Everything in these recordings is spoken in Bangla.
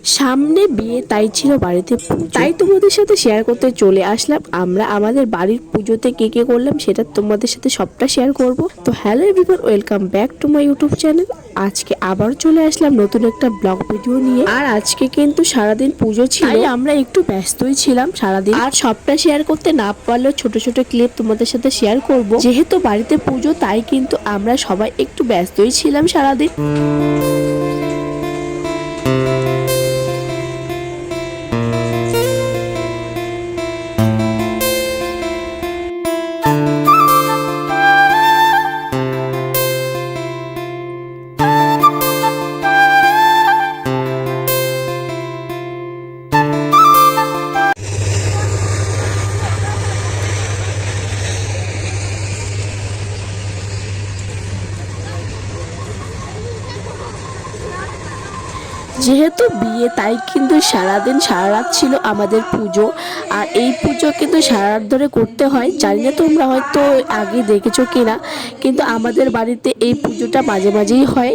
সামনে বিয়ে, তাই ছিল বাড়িতে পুজো। তাই তোমাদের সাথে শেয়ার করতে চলে আসলাম আমরা আমাদের বাড়ির পুজোতে কে কে করলাম সেটা তোমাদের সাথে সবটা শেয়ার করব। তো hello everyone, welcome back to my YouTube channel. আজকে আবার চলে আসলাম নতুন একটা ব্লগ ভিডিও নিয়ে। আর আজকে কিন্তু সারাদিন পুজো ছিল, তাই আমরা একটু ব্যস্তই ছিলাম সারাদিন। আর সবটা শেয়ার করতে না পারলেও ছোট ছোট ক্লিপ তোমাদের সাথে শেয়ার করব। যেহেতু বাড়িতে পুজো, তাই কিন্তু আমরা সবাই একটু ব্যস্তই ছিলাম সারাদিন। যেহেতু বিয়ে, তাই কিন্তু সারাদিন সারা রাত ছিল আমাদের পুজো। আর এই পুজো কিন্তু সারা রাত ধরে করতে হয়। জানি না তোমরা হয়তো আগে দেখেছো কিনা, কিন্তু আমাদের বাড়িতে এই পুজোটা মাঝে মাঝেই হয়।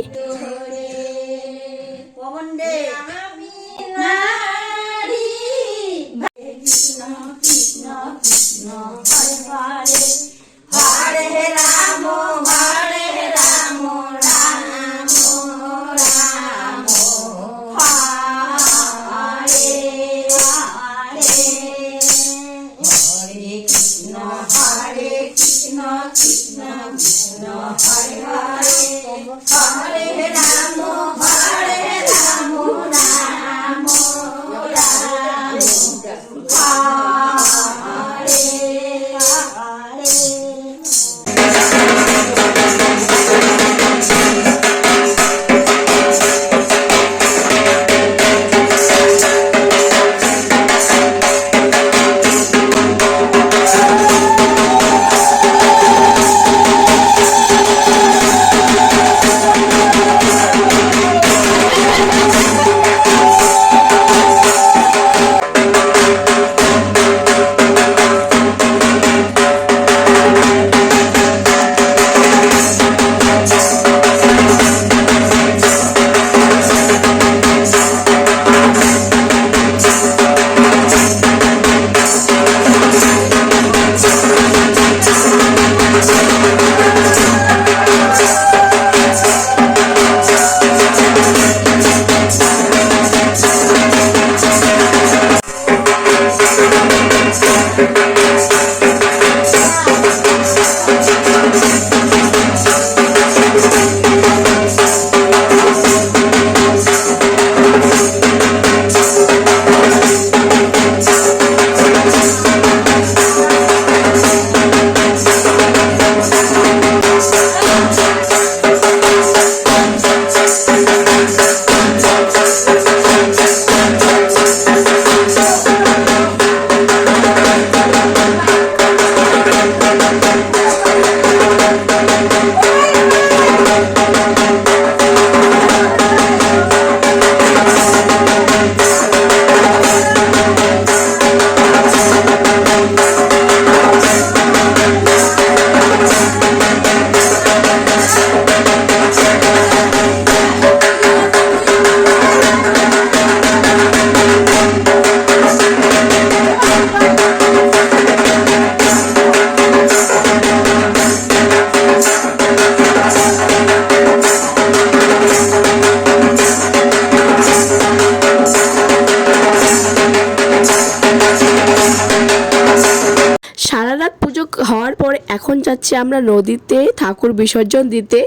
সারা রাত পুজো হওয়ার পরে এখন যাচ্ছি আমরা নদীতে ঠাকুর বিসর্জন দিতে।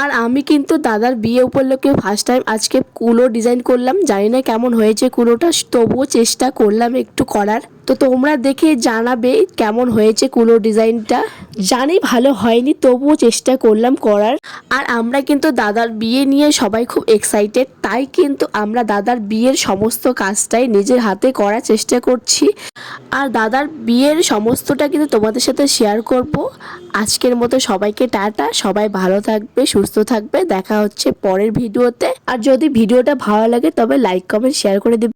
আর আমি কিন্তু দাদার বিয়ে উপলক্ষে ফার্স্ট টাইম আজকে কুলো ডিজাইন করলাম। জানি না কেমন হয়েছে কুলোটা, তবুও চেষ্টা করলাম একটু করার। তো তোমরা দেখে জানাবে কেমন হয়েছে কুলো ডিজাইনটা। জানি ভালো হয়নি, তবুও চেষ্টা করলাম করার। আর আমরা কিন্তু দাদার বিয়ে নিয়ে সবাই খুব এক্সাইটেড, তাই কিন্তু আমরা দাদার বিয়ের সমস্ত কাজটাই নিজের হাতে করার চেষ্টা করছি। আর দাদার বিয়ের সমস্তটা কিন্তু তোমাদের সাথে শেয়ার করব। আজকের মতো সবাইকে টাটা, সবাই ভালো থাকবে, সুস্থ থাকবে। দেখা হচ্ছে পরের ভিডিওতে। আর যদি ভিডিওটা ভালো লাগে তবে লাইক কমেন্ট শেয়ার করে দিবে।